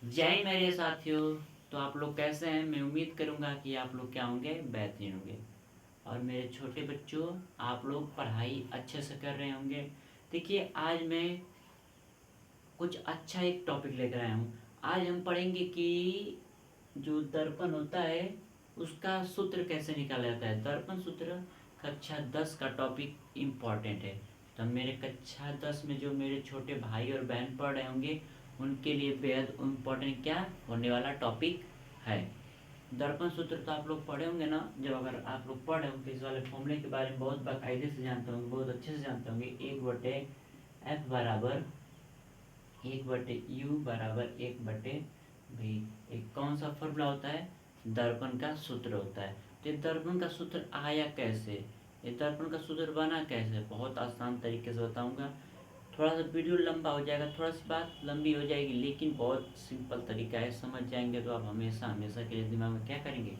जय हिंद मेरे साथियों। तो आप लोग कैसे हैं? मैं उम्मीद करूंगा कि आप लोग क्या होंगे, बेहतरीन होंगे। और मेरे छोटे बच्चों, आप लोग पढ़ाई अच्छे से कर रहे होंगे। देखिए, आज मैं कुछ अच्छा एक टॉपिक लेकर आया हूँ। आज हम पढ़ेंगे कि जो दर्पण होता है उसका सूत्र कैसे निकाला जाता है। दर्पण सूत्र कक्षा 10 का टॉपिक इम्पॉर्टेंट है। तो मेरे कक्षा 10 में जो मेरे छोटे भाई और बहन पढ़ रहे होंगे उनके लिए बेहद इम्पोर्टेंट क्या होने वाला टॉपिक है। दर्पण सूत्र तो आप लोग पढ़े होंगे ना। जब अगर आप लोग पढ़े होंगे इस वाले फॉर्मूले के बारे में बहुत बाकायदे से जानते होंगे, बहुत अच्छे से जानते होंगे। 1/f बराबर 1/u बराबर 1/v। एक कौन सा फॉर्मूला होता है? दर्पण का सूत्र होता है। तो ये दर्पण का सूत्र आया कैसे, ये दर्पण का सूत्र बना कैसे, बहुत आसान तरीके से बताऊंगा। थोड़ा सा वीडियो लंबा हो जाएगा, थोड़ा सी बात लंबी हो जाएगी, लेकिन बहुत सिंपल तरीका है। समझ जाएंगे तो आप हमेशा हमेशा के लिए दिमाग में क्या करेंगे,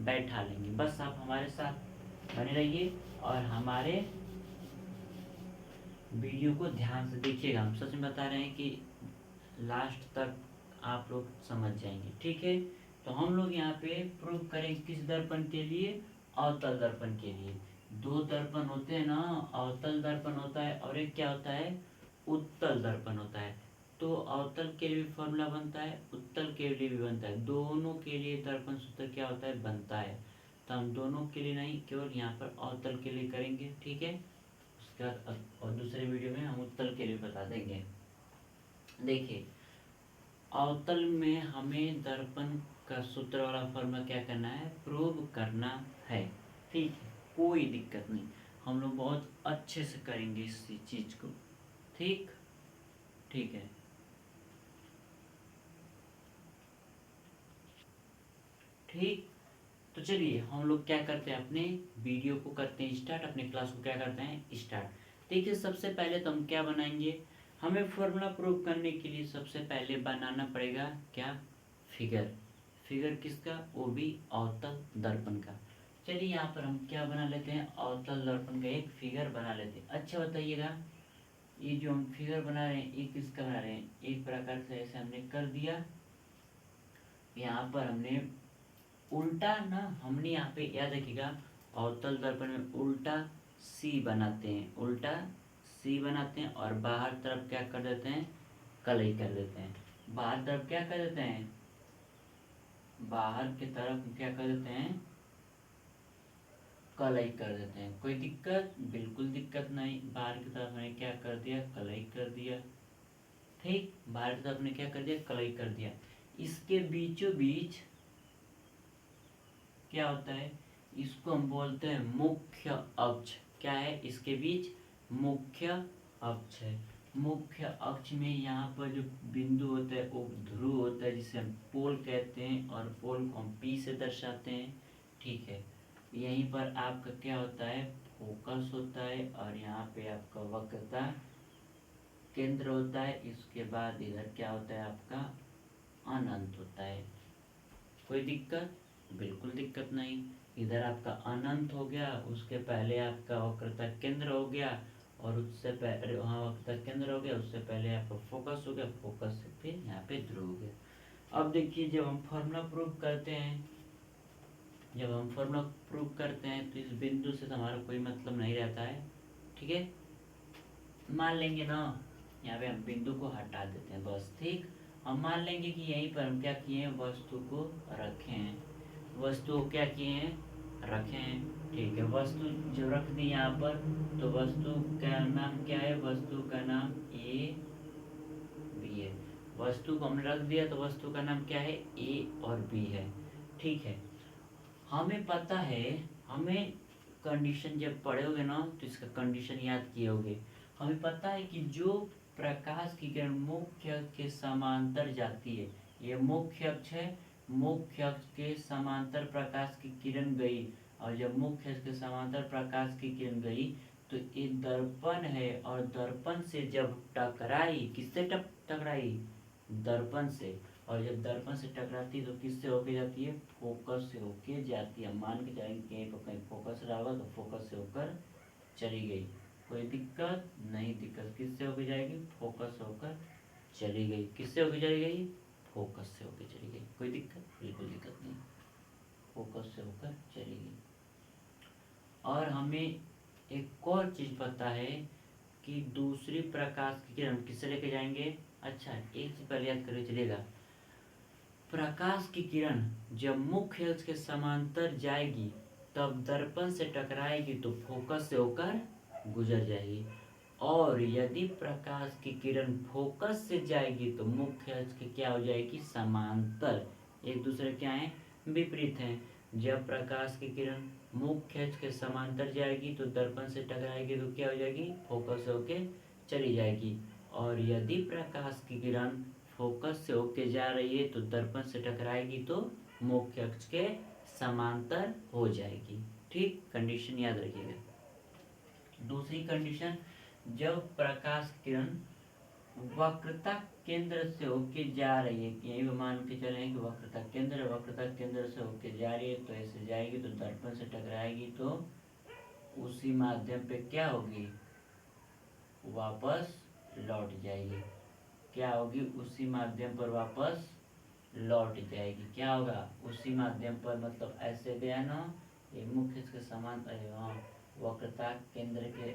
बैठा लेंगे। बस आप हमारे साथ बने रहिए और हमारे वीडियो को ध्यान से देखिएगा। हम सच में बता रहे हैं कि लास्ट तक आप लोग समझ जाएंगे, ठीक है। तो हम लोग यहाँ पे प्रूव करेंगे किस दर्पण के लिए, अवतल दर्पण के लिए। दो दर्पण होते हैं ना, अवतल दर्पण होता है और एक क्या होता है, उत्तल दर्पण होता है। तो अवतल के लिए भी फॉर्मूला बनता है, उत्तल के लिए भी बनता है। दोनों के लिए दर्पण सूत्र क्या होता है, बनता है। तो हम दोनों के लिए नहीं, केवल यहाँ पर अवतल के लिए करेंगे, ठीक है। उसके बाद और दूसरे वीडियो में हम उत्तल के लिए बता देंगे। देखिए, अवतल में हमें दर्पण का सूत्र वाला फॉर्मूला क्या करना है, प्रूव करना है, ठीक है। कोई दिक्कत नहीं, हम लोग बहुत अच्छे से करेंगे इस चीज को, ठीक ठीक है। ठीक, तो चलिए हम लोग क्या करते हैं, अपने वीडियो को करते हैं स्टार्ट, अपने क्लास को क्या करते हैं, स्टार्ट। देखिए, सबसे पहले तो हम क्या बनाएंगे, हमें फॉर्मूला प्रूव करने के लिए सबसे पहले बनाना पड़ेगा क्या, फिगर। फिगर किसका, वो भी अवतल दर्पण का। चलिए यहाँ पर हम क्या बना लेते हैं, अवतल दर्पण का एक फिगर बना लेते हैं। अच्छा बताइएगा, ये जो हम फिगर बना रहे हैं ये किसका बना रहे हैं, एक प्रकार से ऐसे हमने कर दिया। यहाँ पर हमने उल्टा ना, हमने यहाँ पे याद रखिएगा, अवतल दर्पण में उल्टा सी बनाते हैं, उल्टा सी बनाते हैं और बाहर तरफ क्या कर देते हैं, कलई कर देते हैं। बाहर तरफ क्या कर देते हैं, बाहर की तरफ क्या कर देते हैं, कलई कर देते हैं। कोई दिक्कत, बिल्कुल दिक्कत नहीं। बाहर की तरफ मैंने क्या कर दिया, कलई कर दिया, ठीक। बाहर की तरफ ने क्या कर दिया, कलई कर दिया। इसके बीचों बीच क्या होता है, इसको हम बोलते हैं मुख्य अक्ष। क्या है, इसके बीच मुख्य अक्ष है। मुख्य अक्ष में यहाँ पर जो बिंदु होता है वो ध्रुव होता है, जिसे हम पोल कहते हैं, और पोल को हम पी से दर्शाते हैं, ठीक है। यहीं पर आपका क्या होता है, फोकस होता है, और यहाँ पे आपका वक्रता केंद्र होता है। इसके बाद इधर क्या होता है, आपका अनंत होता है। कोई दिक्कत, बिल्कुल दिक्कत नहीं। इधर आपका अनंत हो गया, उसके पहले आपका वक्रता केंद्र हो गया, और उससे पहले वहाँ वक्रता केंद्र हो गया, उससे पहले आपका फोकस हो गया, फोकस से फिर यहाँ पे ध्रुव हो गया। अब देखिए, जब हम फॉर्मूला प्रूव करते हैं, जब हम फॉर्मूला प्रूव करते हैं तो इस बिंदु से तो हमारा कोई मतलब नहीं रहता है, ठीक है। मान लेंगे ना, यहाँ पे हम बिंदु को हटा देते हैं बस, ठीक। हम मान लेंगे कि यहीं पर हम क्या किए हैं, वस्तु को रखे हैं, वस्तु को क्या किए हैं, रखे हैं, ठीक है। वस्तु जो रख दी यहाँ पर, तो वस्तु का नाम क्या है, वस्तु का नाम ए बी है। वस्तु को हमने रख दिया तो वस्तु का नाम क्या है, ए और बी है, ठीक है। हमें पता है, हमें कंडीशन जब पढ़ोगे ना तो इसका कंडीशन याद किए होगे। हमें पता है कि जो प्रकाश की किरण मुख्य अक्ष के समांतर जाती है, ये मुख्य अक्ष है, मुख्य अक्ष के समांतर प्रकाश की किरण गई, और जब मुख्य अक्ष के समांतर प्रकाश की किरण गई तो ये दर्पण है, और दर्पण से जब टकराई, किससे टकराई, दर्पण से। और जब दर्पण से टकराती है तो किससे होके जाती है, फोकस से होके जाती है। मान के जाएंगे कहीं पर कहीं फोकस रहा होगा तो फोकस से होकर चली गई, कोई दिक्कत नहीं। दिक्कत किससे होकर जाएगी, फोकस होकर चली गई, किससे होकर चली गई, फोकस से होकर चली गई। कोई दिक्कत? बिल्कुल दिक्कत नहीं, फोकस से होकर चली गई। और हमें एक और चीज पता है कि दूसरी प्रकाश की किरण किससे लेके जाएंगे। अच्छा, एक चीज पहले याद करके चलिएगा, प्रकाश की किरण जब मुख्य अक्ष के समांतर जाएगी तब दर्पण से टकराएगी तो फोकस से होकर गुजर जाएगी, और यदि प्रकाश की किरण फोकस से जाएगी तो मुख्य अक्ष के क्या हो जाएगी, समांतर। एक दूसरे क्या है, विपरीत हैं। जब प्रकाश की किरण मुख्य अक्ष के समांतर जाएगी तो दर्पण से टकराएगी तो क्या हो जाएगी, फोकस से होके चली जाएगी, और यदि प्रकाश की किरण फोकस से होके जा रही है तो दर्पण से टकराएगी तो मुख्य अक्ष के समांतर हो जाएगी। ठीक, कंडीशन याद रखिएगा। दूसरी कंडीशन, जब प्रकाश किरण वक्रता केंद्र से होके जा रही है, यही मान के चले कि वक्रता केंद्र से होके जा रही है तो ऐसे जाएगी तो दर्पण से टकराएगी तो उसी माध्यम पे क्या होगी, वापस लौट जाएगी। क्या होगी, उसी माध्यम पर वापस लौट जाएगी। क्या होगा, उसी माध्यम पर, मतलब ऐसे गया ना, ये मुख्य के समान, वक्रता केंद्र के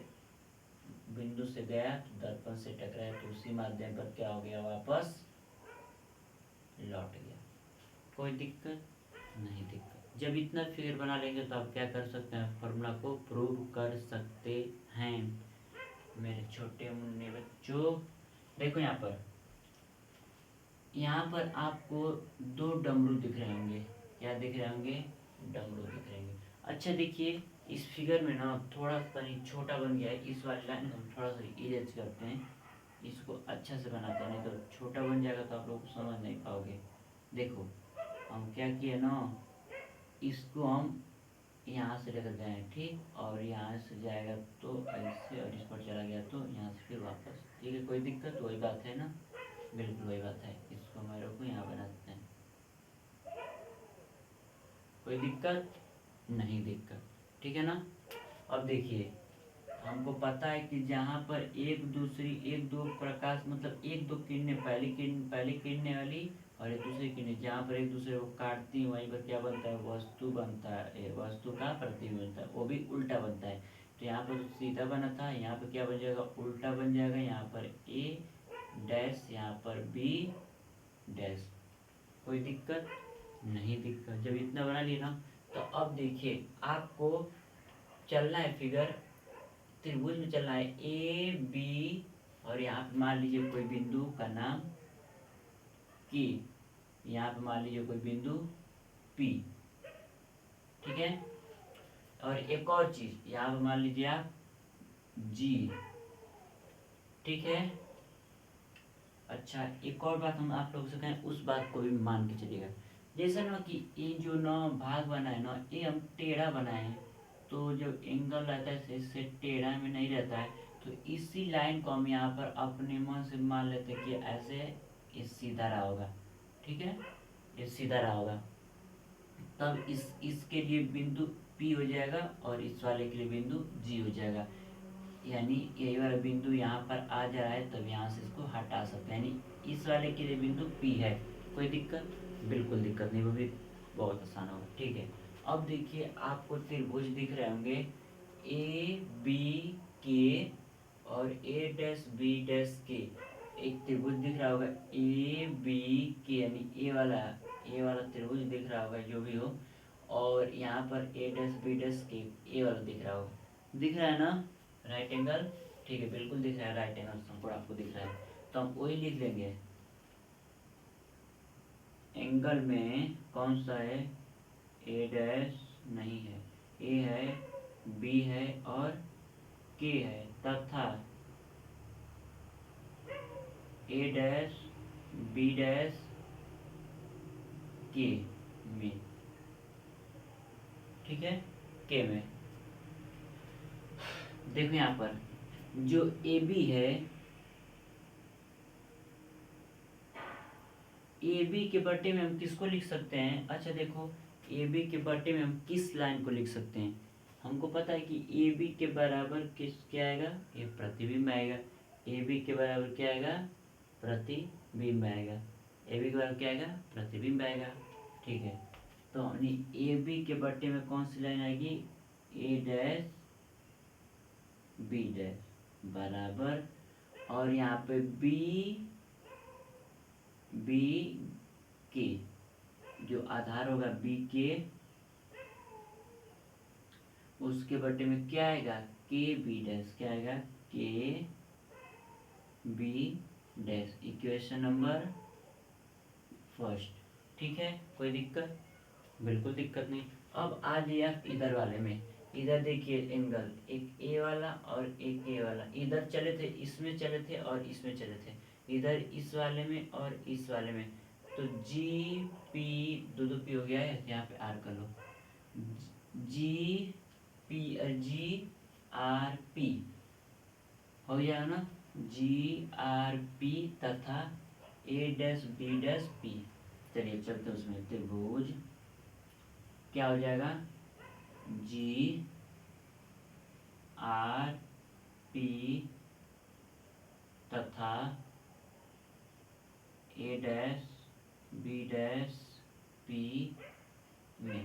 बिंदु से गया तो दर्पण से टकराया तो उसी माध्यम पर क्या हो गया, वापस लौट गया। कोई दिक्कत नहीं? दिक्कत, जब इतना फिगर बना लेंगे तो आप क्या कर सकते हैं, फॉर्मूला को प्रूव कर सकते हैं। मेरे छोटे मुन्ने बच्चों, देखो यहाँ पर आपको दो डमरू दिख रहे होंगे। क्या दिख रहे होंगे, डमरू दिख रहे होंगे। अच्छा देखिए, इस फिगर में ना थोड़ा सा छोटा बन गया है, इस वाली लाइन को हम थोड़ा सा इरेज करते हैं, इसको अच्छा से बनाते हैं, नहीं तो छोटा बन जाएगा तो आप लोग समझ नहीं पाओगे। देखो हम क्या किए ना, इसको हम यहाँ से लेकर जाए, ठीक, और यहाँ से जाएगा तो ऐसे, और इस पर चला गया तो यहाँ से फिर वापस। ठीक है, कोई दिक्कत? वही बात है ना, बिल्कुल वही बात है। इसको मेरे को यहाँ बनाते हैं, कोई दिक्कत नहीं? दिक्कत, ठीक है ना। अब देखिए, हमको पता है कि जहाँ पर एक दो प्रकाश, मतलब एक दो किरणें, पहली किरणें वाली और एक दूसरी किरणें जहाँ पर एक दूसरे को काटती हैं, वहीं पर क्या बनता है, वस्तु बनता है, वस्तु का प्रतिबिंब बनता है, वो भी उल्टा बनता है। तो यहाँ पर सीधा बना था, यहाँ पर क्या बन जाएगा, उल्टा बन जाएगा। यहाँ पर ए डैश, यहाँ पर बी डैश। कोई दिक्कत नहीं? दिक्कत, जब इतना बना लिया ना, तो अब देखिए आपको चलना है फिगर, त्रिभुज में चलना है, ए बी, और यहाँ पे मान लीजिए कोई बिंदु का नाम की, यहाँ पे मान लीजिए कोई बिंदु पी, ठीक है। और एक और चीज, यहाँ पे मान लीजिए आप जी, ठीक है। अच्छा, एक और बात हम आप लोगों से कहें, उस बात को भी मान के चलिएगा। जैसे ना कि ये जो ना भाग बना है ना, ये हम टेढ़ा बनाए हैं, तो जो एंगल रहता है इससे टेढ़ा में नहीं रहता है, तो इसी लाइन को हम यहाँ पर अपने मन से मान लेते हैं कि ऐसे ये सीधा रहा होगा, ठीक है, ये सीधा रहा होगा। तब इसके लिए बिंदु P हो जाएगा और इस वाले के लिए बिंदु G हो जाएगा। यानी यही वाला बिंदु यहाँ पर आ जा रहा है, तब यहाँ से इसको हटा सकते हैं, यानी इस वाले के लिए बिंदु P है। कोई दिक्कत? बिल्कुल दिक्कत नहीं, वो भी बहुत आसान होगा, ठीक है। अब देखिए आपको त्रिभुज दिख रहे होंगे, ए बी के और ए डैश बी डैश के, एक त्रिभुज दिख रहा होगा ए बी के, यानी ए वाला त्रिभुज दिख रहा होगा, जो भी हो, और यहाँ पर ए डैश बी डैश के, ए वाला दिख रहा होगा, दिख रहा है ना, राइट एंगल, ठीक है, बिल्कुल दिख रहा है, राइट एंगल संकोण आपको दिख रहा है, तो हम वही लिख देंगे। एंगल में कौन सा है, ए डैश नहीं है, ए है, बी है और के है, तथा ए डैश बी डैश के में, ठीक है, के में। देखो यहाँ पर जो ए बी है, ए बी के बटे में हम किसको लिख सकते हैं, अच्छा देखो, ए बी के बटे में हम किस लाइन को लिख सकते हैं, हमको पता है कि ए बी के बराबर किस क्या आएगा, ये प्रतिबिंब आएगा, ए बी के बराबर क्या आएगा, प्रतिबिंब आएगा, ए बी के बराबर क्या आएगा, प्रतिबिंब आएगा। ठीक है, तो अपनी ए बी के बट्टे में कौन सी लाइन आएगी, ए डैश बी डैश बराबर, और यहाँ पे बी के जो आधार होगा बी के, उसके बट्टे में क्या आएगा, के बी डैश, क्या आएगा, के B dash, equation number first. ठीक है, कोई दिक्कत, बिल्कुल दिक्कत नहीं। अब आ लिया इधर वाले में, इधर देखिए एंगल, एक ए वाला और एक ए वाला, इधर चले थे, इसमें चले थे और इसमें चले थे, इधर इस वाले में और इस वाले में, तो जी पी, दो पी हो गया है, यहाँ पे आर कर लो, जी आर पी हो गया ना, जी आर पी तथा ए डैश बी डैश पी। चलिए चलते उसमें, त्रिभुज क्या हो जाएगा, जी आर पी तथा ए डैश बी डैश पी में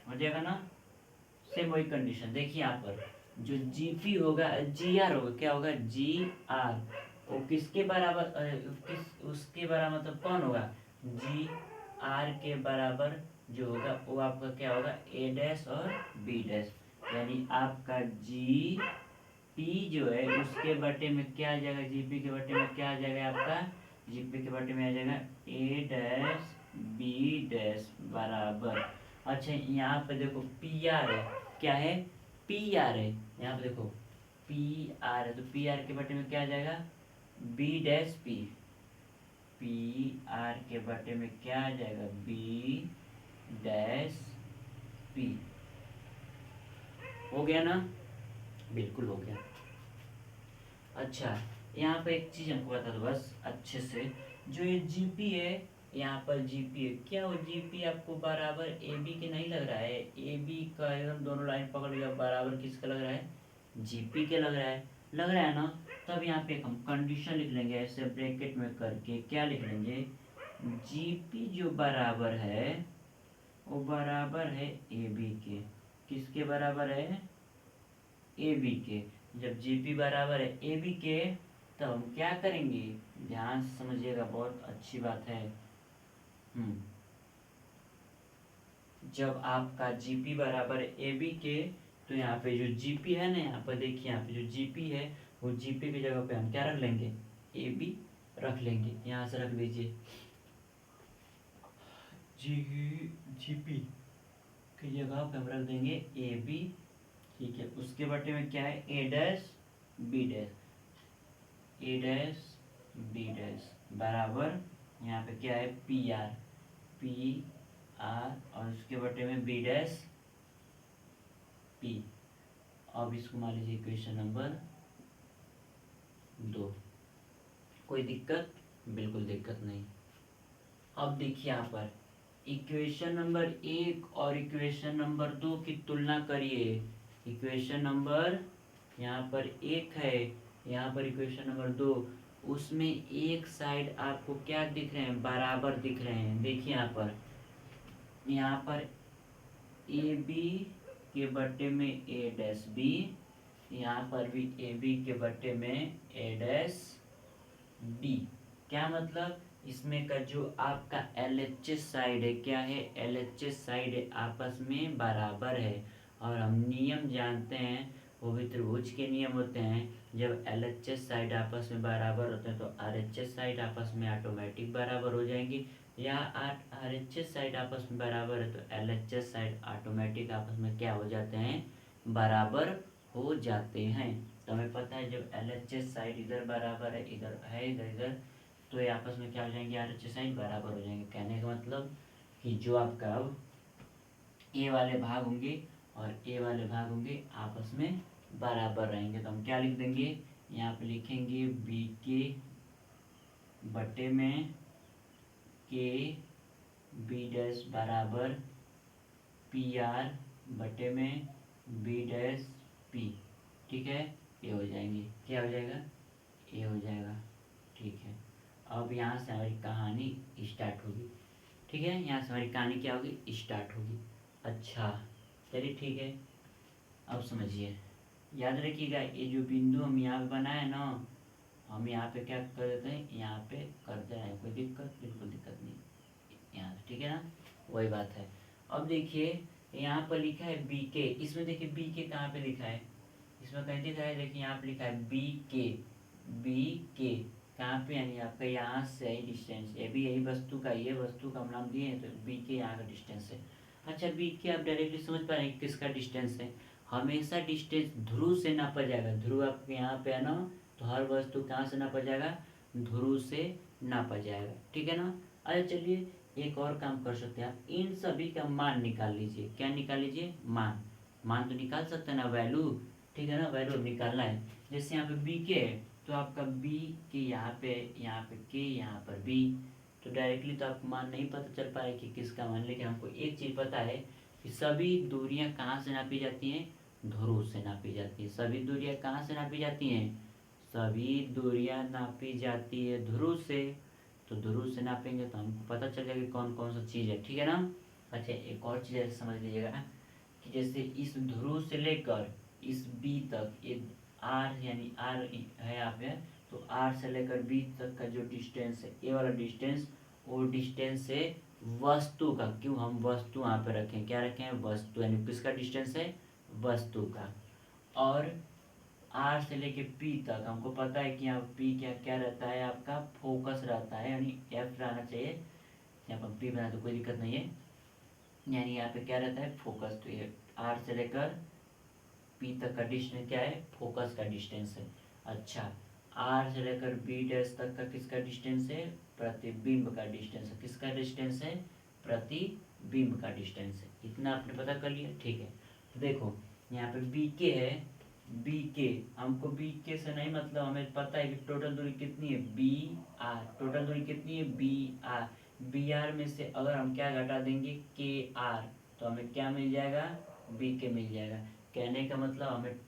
हो जाएगा ना। सेम वही कंडीशन देखिए यहाँ पर, जो जीपी होगा, जी आर होगा, क्या होगा, जी आर, वो किसके बराबर, उसके बराबर मतलब कौन होगा, जी आर के बराबर जो होगा वो आपका क्या होगा, ए डैश और बी डैश, यानी आपका जी पी जो है उसके बटे में क्या आ जाएगा, जीपी के बटे में क्या आ जाएगा आपका, जीपी के बटे में आ जाएगा ए डैश बी डैश बराबर। अच्छा यहाँ पे देखो पी आर है, क्या है, पी आर है, यहाँ पे देखो पी आर है, तो पी आर के बटे में क्या आ जाएगा, B dash P, P R के बटे में क्या आ जाएगा, बी डैश पी। हो गया ना, बिल्कुल हो गया। अच्छा यहाँ पे एक चीज हमको बता दो बस अच्छे से, जो ये जीपी है, यहाँ पर जीपी है, क्या वो जीपी आपको बराबर ए बी के नहीं लग रहा है, ए बी का एकदम दोनों लाइन पकड़ लिया, बराबर किसका लग रहा है, जीपी के लग रहा है, लग रहा है ना। तब यहाँ पे हम कंडीशन लिख लेंगे ऐसे ब्रैकेट में करके, क्या लिख लेंगे, जीपी जो बराबर है वो बराबर है ए बी के, किसके बराबर है, ए बी के। जब जीपी बराबर है ए बी के, तो हम क्या करेंगे, ध्यान से समझिएगा, बहुत अच्छी बात है। जब आपका जीपी बराबर है ए बी के, तो यहाँ पे जो जीपी है ना, यहाँ पर देखिए, यहाँ पे जो जीपी है वो जीपी की जगह पे हम क्या रख लेंगे, ए बी रख लेंगे, यहाँ से रख दीजिए, जीपी की जगह पे हम रख देंगे ए बी। ठीक है, उसके बटे में क्या है, ए डैश बी डैश, ए डैश बी डैश बराबर, यहाँ पे क्या है, पी आर, पी आर, और उसके बटे में बी डैश पी। अब इसको मान लीजिए इक्वेशन नंबर 2। कोई दिक्कत, बिल्कुल दिक्कत नहीं। अब देखिए यहाँ पर इक्वेशन नंबर 1 और इक्वेशन नंबर 2 की तुलना करिए। इक्वेशन नंबर यहाँ पर 1 है, यहाँ पर इक्वेशन नंबर 2, उसमें एक साइड आपको क्या दिख रहे हैं, बराबर दिख रहे हैं। देखिए यहाँ पर ए बी के बट्टे में ए डैश बी, यहाँ पर भी ए बी के बट्टे में ए डैश डी। क्या मतलब, इसमें का जो आपका LHS साइड है, क्या है, LHS साइड है, आपस में बराबर है। और हम नियम जानते हैं, वो भी त्रिभुज के नियम होते हैं, जब LHS साइड आपस में बराबर होते हैं तो RHS साइड आपस में ऑटोमेटिक बराबर हो जाएंगी, या RHS साइड आपस में बराबर है तो LHS साइड ऑटोमेटिक आपस में क्या हो जाते हैं, बराबर हो जाते हैं। तो हमें पता है जब LHS साइड इधर बराबर है, इधर है, इधर इधर, तो ये आपस में क्या हो जाएंगे, RHS साइड बराबर हो जाएंगे। कहने का मतलब कि जो आपका ए वाले भाग होंगे और ए वाले भाग होंगे आपस में बराबर रहेंगे। तो हम क्या लिख देंगे, यहाँ पे लिखेंगे बी के बटे में के बी डैश बराबर पी आर बटे में बी डैश पी। ठीक है, ये हो जाएंगे, क्या हो जाएगा, ए हो जाएगा। ठीक है, अब यहाँ से हमारी कहानी स्टार्ट होगी। ठीक है, यहाँ से हमारी कहानी क्या होगी, स्टार्ट होगी। अच्छा चलिए ठीक है, अब समझिए, याद रखिएगा ये जो बिंदु हम यहाँ पे बनाए ना, हम यहाँ पे क्या कर देते हैं, यहाँ पे कर दे रहे हैं, कोई दिक्कत, बिल्कुल दिक्कत नहीं यहाँ से, ठीक है ना, वही बात है। अब देखिए यहाँ पर लिखा है बी के, इसमें देखिए बी के कहाँ पे लिखा है, इसमें कहीं दिखा है, देखिए यहाँ पे लिखा है बी के, बी के कहाँ पे, यानी आपका यहाँ से ही डिस्टेंस, ये भी यही वस्तु का, ये वस्तु का हम नाम दिए हैं, तो बी के यहाँ का डिस्टेंस है। अच्छा बी के आप डायरेक्टली समझ पा रहे हैं किसका डिस्टेंस है, हमेशा डिस्टेंस ध्रुव से नापा जाएगा। ध्रुव आपके यहाँ पे है ना, तो हर वस्तु कहाँ से नापा जाएगा, ध्रुव से नापा जाएगा, ठीक है ना। अच्छा चलिए एक और काम कर सकते हैं आप, इन सभी का मान निकाल लीजिए। क्या निकाल लीजिए, मान, मान तो निकाल सकते हैं ना, वैल्यू, ठीक है ना, वैल्यू निकालना है। जैसे यहाँ पे बी के है, तो आपका बी के यहाँ पे के, यहाँ पर बी, तो डायरेक्टली तो आपको मान नहीं पता चल पाए कि किसका मान, लेकिन हमको एक चीज़ पता है कि सभी दूरियां कहाँ से नापी जाती हैं, ध्रुव से नापी जाती है। सभी दूरियां कहाँ से नापी जाती हैं, सभी दूरियां नापी जाती है ध्रुव से, तो ध्रुव से नापेंगे तो हमको पता चल जाएगा कि कौन कौन सा चीज़ है, ठीक है ना। अच्छा एक और चीज़ ऐसे समझ लीजिएगा कि जैसे इस ध्रुव से लेकर इस बी तक, ये आर यानी आर है यहाँ पे, तो आर से लेकर बी तक का जो डिस्टेंस है, ये वाला डिस्टेंस, वो डिस्टेंस है वस्तु का। क्यों हम वस्तु वहाँ पे रखें, क्या रखें हैं, वस्तु, यानी किसका डिस्टेंस है, वस्तु का। और आर से लेके पी तक हमको पता है कि यहाँ पी क्या क्या रहता है, आपका फोकस रहता है, यानी एफ रहना चाहिए, यहाँ पर पी बना तो कोई दिक्कत नहीं है, यानी यहाँ पे क्या रहता है, फोकस। तो ये आर से लेकर पी तक का डिस्टेंस क्या है, फोकस का डिस्टेंस है। अच्छा आर से लेकर बी डैश तक का किसका डिस्टेंस है, प्रतिबिंब का डिस्टेंस है। किसका डिस्टेंस है, प्रतिबिंब का डिस्टेंस है। इतना आपने पता कर लिया, ठीक है। तो देखो यहाँ पे बी के है, बी के, हमको बी के से नहीं मतलब, हमें पता है कि टोटल दूरी कितनी है, बी आर, टोटल दूरी कितनी है, बी आर। बी आर में से अगर हम क्या घटा देंगे, के आर, तो हमें क्या मिल जाएगा, बी के मिल जाएगा। कहने का मतलब हमें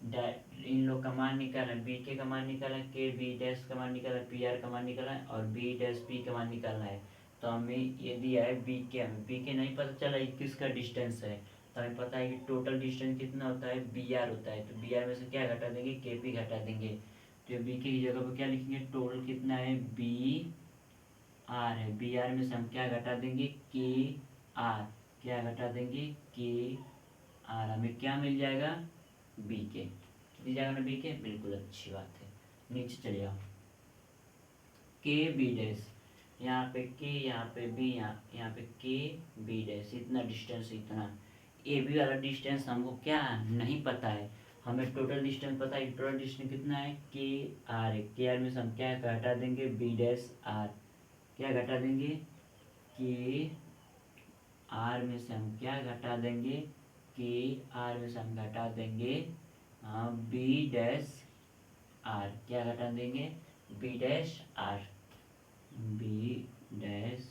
इन लोग का मान निकालना है, बी के का मान निकालना है, के बी डैश का मान निकालना है, पी आर का मान निकालना है, और बी डैश पी का मान निकालना है। तो हमें ये दिया है बी के, हमें बी के नहीं पता चला किसका डिस्टेंस है, तो हमें पता है कि टोटल डिस्टेंस कितना होता है, बी आर होता है। तो बी आर में से क्या घटा देंगे, के पी घटा देंगे, तो बी के की जगह पर क्या लिखेंगे, टोटल कितना है, बी आर है, बी आर में से हम क्या घटा देंगे, के आर, क्या घटा देंगे, के आर, हमें क्या मिल जाएगा, बी के, मिल जाएगा ना, बी के, बिल्कुल अच्छी बात है। नीचे चले आओ, के बी डैश, यहाँ पे के, यहाँ पे बी, यहाँ पे के बी डैश, इतना डिस्टेंस, इतना ए बी वाला डिस्टेंस हमको क्या नहीं पता है, हमें टोटल डिस्टेंस पता है। टोटल डिस्टेंस कितना है, के आर है, के आर में से हम क्या घटा देंगे, बी डैश आर, क्या घटा देंगे, के आर में से हम क्या घटा देंगे, के आर में से हम घटा देंगे बी डैश आर, क्या घटा देंगे, B dash R, B dash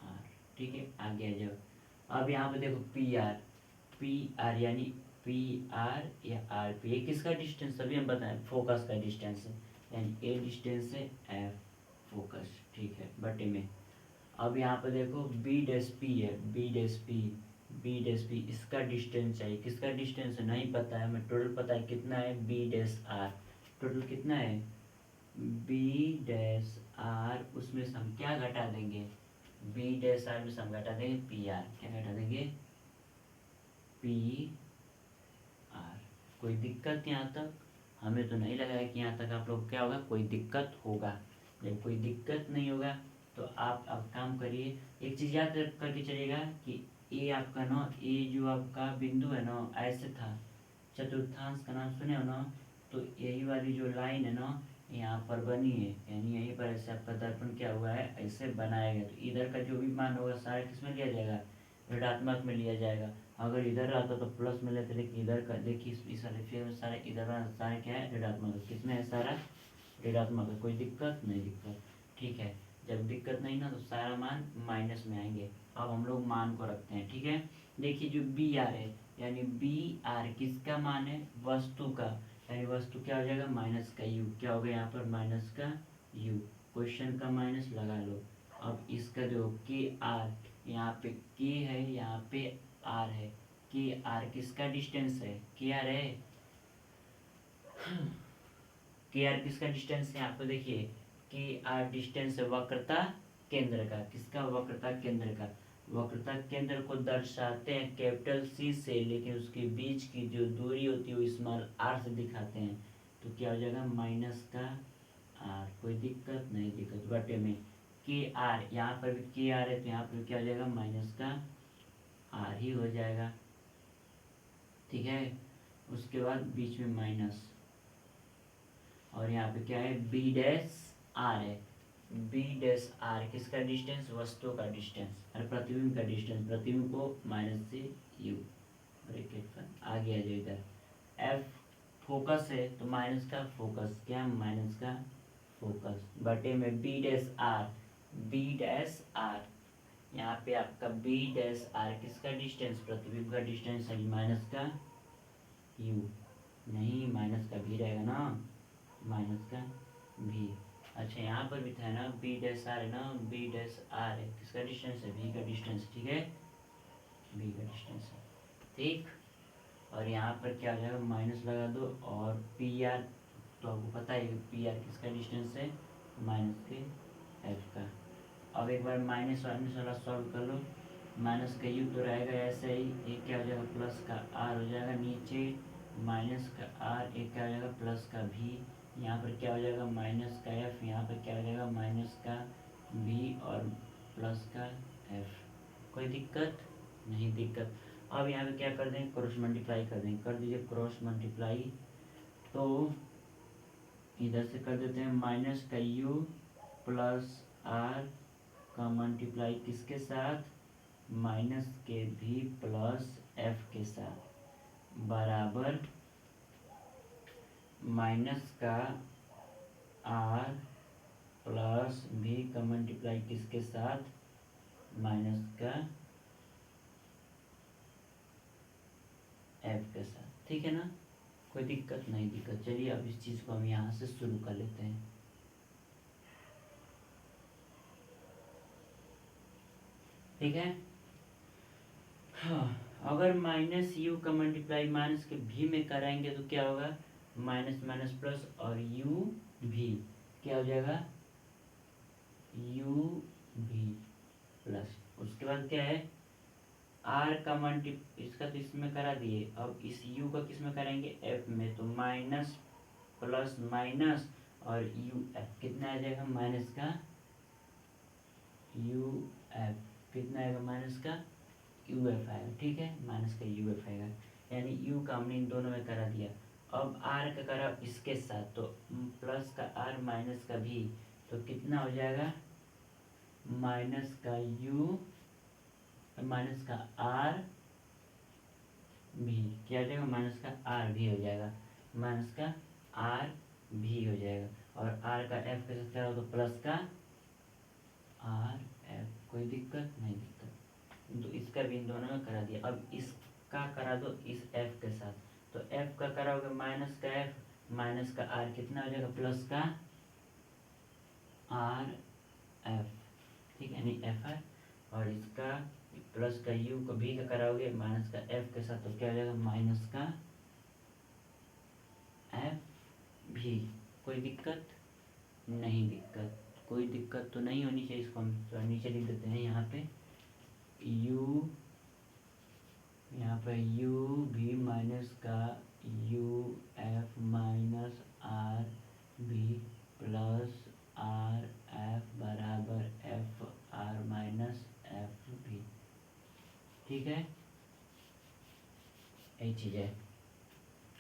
R, ठीक है। आगे आ जाओ, अब यहाँ पे देखो पी आर यानी पी आर या आर पी, ये किसका डिस्टेंस, सभी हम बताएं, फोकस का डिस्टेंस है, यानी ए डिस्टेंस है, एफ फोकस, ठीक है, बटे में। अब यहाँ पे देखो बी डैश पी है, B dash P, B dash P, इसका डिस्टेंस चाहिए, किसका डिस्टेंस है नहीं पता है, हमें टोटल पता है कितना है, बी डैश आर, टोटल कितना है, बी डैश आर, उसमें से हम क्या घटा देंगे, बी डैश आर में से हम घटा देंगे पी आर, क्या घटा देंगे, पी आर। कोई दिक्कत यहाँ तक, हमें तो नहीं लगा है कि यहाँ तक आप लोग क्या होगा, कोई दिक्कत होगा। जब कोई दिक्कत नहीं होगा तो आप अब काम करिए, एक चीज़ याद करके चलिएगा कि ए आपका ना, ए जो आपका बिंदु है ना, ऐसे था, चतुर्थांश का नाम सुने हो ना, तो यही वाली जो लाइन है ना यहाँ पर बनी है, यानी यहीं पर ऐसे आपका दर्पण क्या हुआ है, ऐसे बनाया गया। तो इधर का जो भी मान होगा सारा किस में लिया जाएगा, ऋणात्मक में लिया जाएगा। अगर इधर रहता तो प्लस में लेते, लेकिन इधर का देखिए इस वाले फिर में सारे इधर सारे क्या है, ऋणात्मक, किसमें है, सारा ऋणात्मक है। कोई दिक्कत नहीं, दिक्कत ठीक है, जब दिक्कत नहीं ना तो सारा मान माइनस में आएंगे। अब हम लोग मान को रखते हैं, ठीक है। देखिए जो बी आर है, यानी बी आर किसका मान है, वस्तु का, यानी वस्तु क्या हो जाएगा, माइनस का यू, क्या हो गया यहाँ पर, माइनस का यू, क्वेश्चन का माइनस लगा लो। अब इसका देखो के आर, यहाँ पे के है, यहाँ पे आर है। के आर किसका डिस्टेंस है? के आर है, के आर किसका डिस्टेंस है? यहाँ पे देखिए के आर डिस्टेंस है वक्रता केंद्र का। किसका? वक्रता केंद्र का। वक्रता केंद्र को दर्शाते हैं कैपिटल सी से, लेकिन उसके बीच की जो दूरी होती है वो स्मॉल आर से दिखाते हैं। तो क्या हो जाएगा? माइनस का आर। कोई दिक्कत नहीं, दिक्कत बटे में के आर, यहाँ पर भी के आर है तो यहाँ पर क्या हो जाएगा? माइनस का आर ही हो जाएगा। ठीक है, उसके बाद बीच में माइनस, और यहाँ पे क्या है? बी डैश आर है। बी डैश आर किसका डिस्टेंस? वस्तु का डिस्टेंस, और प्रतिबिंब का डिस्टेंस। प्रतिबिंब को माइनस से यू ब्रैकेट पर आगे आ जाए इधर। एफ फोकस है तो माइनस का फोकस, क्या? माइनस का फोकस बटे में B dash R. B dash R, यहाँ पे आपका बी डैश आर किसका डिस्टेंस? प्रतिबिंब का डिस्टेंस है, माइनस का यू, नहीं माइनस का भी रहेगा ना, माइनस का भी। अच्छा यहाँ पर भी था ना बी डैश आर है ना, बी डैश आर है, किसका डिस्टेंस है? भी का डिस्टेंस। ठीक है, बी का डिस्टेंस है। ठीक, और यहाँ पर क्या हो जाएगा? माइनस लगा दो, और पी आर तो आपको पता है कि पी आर किसका डिस्टेंस है? माइनस के एफ का। अब एक बार माइनस माइनस वाला सॉल्व कर लो। माइनस का यू तो रहेगा ऐसे ही, एक क्या हो जाएगा? प्लस का आर हो जाएगा नीचे, माइनस का आर, एक क्या हो जाएगा? प्लस का भी। यहाँ पर क्या हो जाएगा? माइनस का एफ, यहाँ पर क्या हो जाएगा? माइनस का भी और प्लस का एफ। कोई दिक्कत नहीं, दिक्कत। अब यहाँ पे क्या कर देंगे? क्रॉस मल्टीप्लाई कर देंगे। कर दीजिए क्रॉस मल्टीप्लाई, तो इधर से कर देते हैं माइनस का यू प्लस आर का मल्टीप्लाई किसके साथ? माइनस के भी प्लस एफ के साथ, बराबर माइनस का आर प्लस भी का मल्टीप्लाई किसके साथ? माइनस का एफ के साथ। ठीक है ना, कोई दिक्कत नहीं, दिक्कत। चलिए अब इस चीज को हम यहाँ से शुरू कर लेते हैं। ठीक है, हाँ, अगर माइनस यू का मल्टीप्लाई माइनस के भी में कराएंगे तो क्या होगा? माइनस माइनस प्लस, और यू भी क्या हो जाएगा? यू भी प्लस। उसके बाद क्या है? आर का मल्टी, इसका तो इसमें करा दिए, अब इस यू का किस में करेंगे? एफ में। तो माइनस प्लस माइनस और यू एफ कितना आ जाएगा? माइनस का यू एफ कितना आएगा? माइनस का यू एफ आएगा। ठीक है, माइनस का यू एफ आएगा, यानी यू का हमने इन दोनों में करा दिया। अब आर का करा इसके साथ, तो प्लस का आर माइनस का भी, तो कितना हो जाएगा? माइनस का यू माइनस का आर भी, क्या हो जाएगा? माइनस का आर भी हो जाएगा, माइनस का आर भी हो जाएगा। और आर का एफ के साथ क्या हो? तो प्लस का आर एफ। कोई दिक्कत नहीं, दिक्कत। तो इसका भी इन दोनों में करा दिया। अब इसका करा दो इस एफ के साथ, तो एफ का कराओगे माइनस का एफ माइनस का आर, कितना हो जाएगा? प्लस का आर एफ। ठीक है, यानी एफ आर, और इसका प्लस का यू को भी का कराओगे माइनस का एफ के साथ, तो क्या हो जाएगा? माइनस का एफ भी। कोई दिक्कत नहीं, दिक्कत कोई दिक्कत तो नहीं होनी चाहिए। इसको हम तो नीचे लिख देते हैं यहाँ पे यू, यहाँ पे यू भी माइनस का यू एफ माइनस आर भी प्लस आर एफ बराबर एफ आर माइनस एफ भी। ठीक है, यही चीज़ है।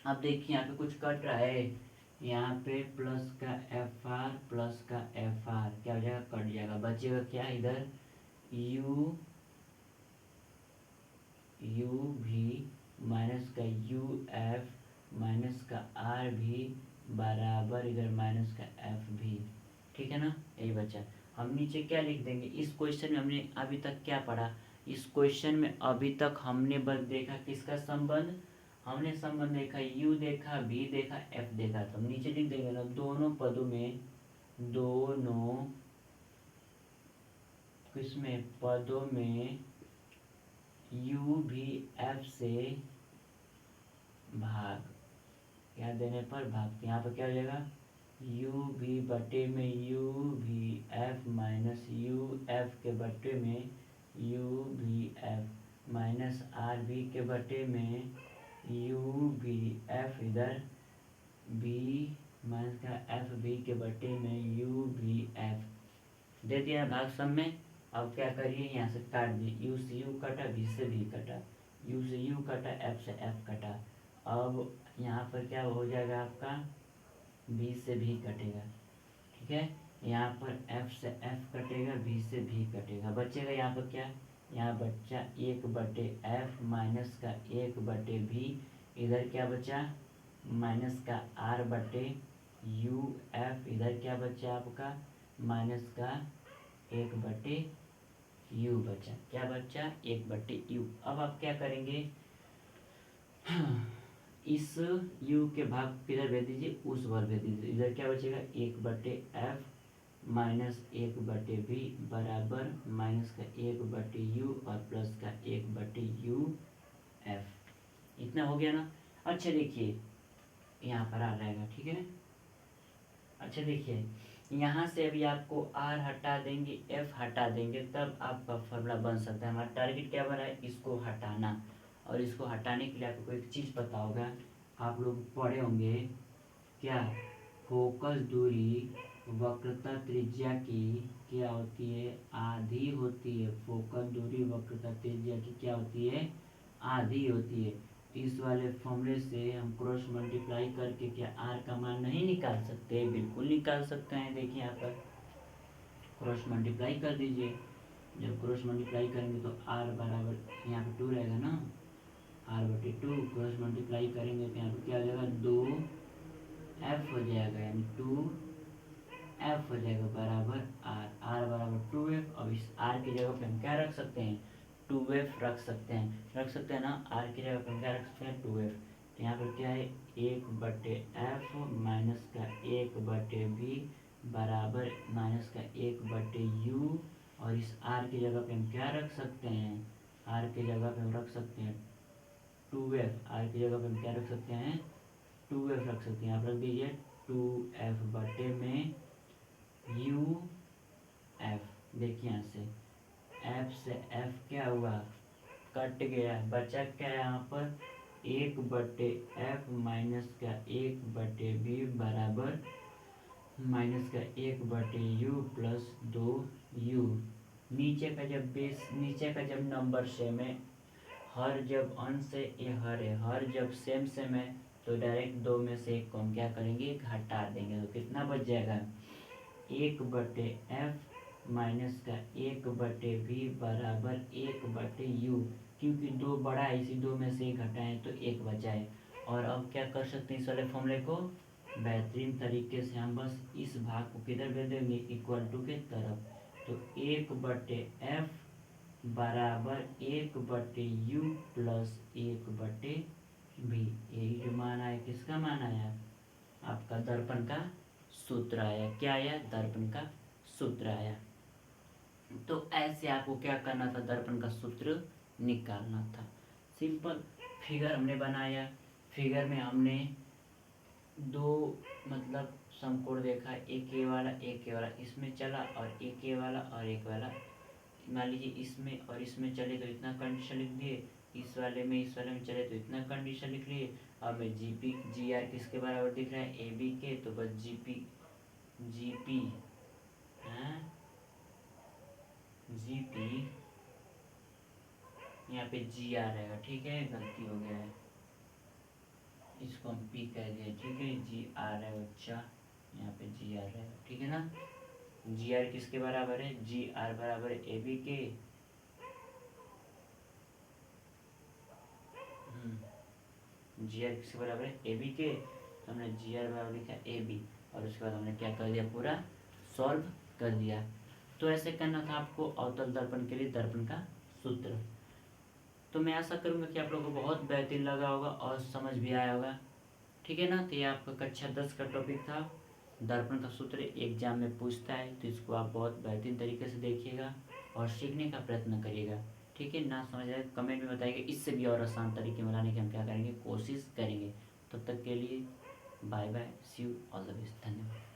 अब देखिए यहाँ पे कुछ कट रहा है, यहाँ पे प्लस का एफ आर प्लस का एफ आर क्या हो जाएगा? कट जाएगा, बचेगा क्या? इधर यू यू भी माइनस का यू एफ माइनस का आर भी बराबर इधर माइनस का एफ भी। ठीक है ना, यही बचा। हम नीचे क्या लिख देंगे? इस क्वेश्चन में हमने अभी तक क्या पढ़ा? इस क्वेश्चन में अभी तक हमने बस देखा किसका संबंध? हमने संबंध देखा, यू देखा, भी देखा, एफ देखा। तो हम नीचे लिख देंगे ना, दोनों पदों में दोनों किसमें पदों में u भी f से भाग, क्या देने पर भाग, तो यहाँ पर क्या हो जाएगा u भी बटे में u भी f माइनस u f के बटे में u भी f माइनस r भी के बटे में u भी f, इधर b माइनस का f भी के बटे में u भी f दे दिया भाग सब में। अब क्या करिए, यहाँ से काट दिए, u से u कटा, v से v कटा, u से u कटा, f से f कटा। अब यहाँ पर क्या हो जाएगा आपका, v से v कटेगा, ठीक है। यहाँ पर f से f कटेगा, v से v कटेगा, बचेगा यहाँ पर क्या, यहाँ बच्चा 1/f माइनस का 1/v, इधर क्या बचा माइनस का r बटे u f, इधर क्या बचा आपका माइनस का 1/u बचा, क्या बचा 1/u। अब आप क्या करेंगे, इस u के भाग किधर भेज दीजिए, उस बार भेज दीजिए, इधर क्या बचेगा 1/f माइनस 1/v बराबर माइनस का 1/u और प्लस का 1/u f। इतना हो गया ना। अच्छा देखिए यहाँ पर आ जाएगा, ठीक है। अच्छा देखिए यहाँ से अभी आपको r हटा देंगे, f हटा देंगे, तब आपका फॉर्मूला बन सकता है। हमारा टारगेट क्या बना है, इसको हटाना, और इसको हटाने के लिए आपको एक चीज़ पता होगा, आप लोग पढ़े होंगे क्या, फोकस दूरी वक्रता त्रिज्या की क्या होती है, आधी होती है। फोकस दूरी वक्रता त्रिज्या की क्या होती है, आधी होती है। इस वाले फॉर्मूले से हम क्रॉस मल्टीप्लाई करके क्या r का मान नहीं निकाल सकते, बिल्कुल निकाल सकते हैं। देखिए यहाँ पर क्रॉस मल्टीप्लाई कर दीजिए, जब क्रॉस मल्टीप्लाई करेंगे तो r बराबर यहाँ पे 2 रहेगा ना, r/2 क्रॉस मल्टीप्लाई करेंगे तो यहाँ पे क्या हो जाएगा 2f हो जाएगा, यानी 2f हो जाएगा बराबर r बराबर 2f। अब इस r की जगह पे हम क्या रख सकते हैं, 2f रख सकते हैं ना, r की जगह पे हम क्या रख सकते हैं 2f। तो यहाँ पर क्या है 1/f माइनस का 1/v बराबर माइनस का 1/u, और इस r की जगह पे हम क्या रख सकते हैं, r की जगह पे हम रख सकते हैं 2f, r की जगह पे हम क्या रख सकते हैं 2f रख सकते हैं। यहाँ पर रख दीजिए 2f बटे में uf। देखिए यहाँ से f से f क्या हुआ, कट गया, बचा क्या है यहाँ पर 1/f माइनस का 1/v बराबर माइनस का 1/u प्लस 2u। नीचे का जब बेस, नीचे का जब नंबर सेम है, हर जब अंश है ये हर है, हर जब सेम सेम है तो डायरेक्ट दो में से एक को हम क्या करेंगे, हटा देंगे, तो कितना बच जाएगा 1/f माइनस का 1/v बराबर 1/u, क्योंकि दो बड़ा है, इसी दो में से एक घटाएं तो एक बचा है। और अब क्या कर सकते हैं, इस वाले फॉर्मूले को बेहतरीन तरीके से हम बस इस भाग को किधर भेज देंगे, इक्वल टू के तरफ, तो 1/f बराबर 1/u प्लस 1/v। यही जो मान आया, किसका मान आया, आपका दर्पण का सूत्र आया। क्या आया, दर्पण का सूत्र आया। तो ऐसे आपको क्या करना था, दर्पण का सूत्र निकालना था। सिंपल फिगर हमने बनाया, फिगर में हमने दो मतलब समकोण देखा, एक ये वाला एक ये वाला, इसमें चला और एक ये वाला और एक वाला, मान लीजिए इसमें और इसमें चले तो इतना कंडीशन लिख दिए, इस वाले में चले तो इतना कंडीशन लिख लिए। अब मैं जी आर किसके बराबर दिख रहा है, ए बी के, तो बस जी पी यहाँ पे जी आर रहेगा, ठीक है, गलती हो गया है, इसको हम पी कह दिए, ठीक है, जी आर है बच्चा, यहाँ पे जी आर रहेगा, ठीक है ना। जी आर किसके बराबर है, जी आर बराबर है ए बी के, जी आर किसके बराबर है ए बी के, तो हमने जी आर बराबर लिखा ए बी, और उसके बाद हमने क्या कर दिया, पूरा सॉल्व कर दिया। तो ऐसे करना था आपको अवतल दर्पण के लिए दर्पण का सूत्र। तो मैं आशा करूंगा कि आप लोगों को बहुत बेहतरीन लगा होगा और समझ भी आया होगा, ठीक है ना। तो ये आपका कक्षा 10 का टॉपिक था। दर्पण का सूत्र एग्जाम में पूछता है, तो इसको आप बहुत बेहतरीन तरीके से देखिएगा और सीखने का प्रयत्न करिएगा। ठीक है, ना समझ आए कमेंट में बताइएगा, इससे भी और आसान तरीके में लाने की हम क्या करेंगे, कोशिश करेंगे। तब तक के लिए bye bye, see you, all the best, धन्यवाद।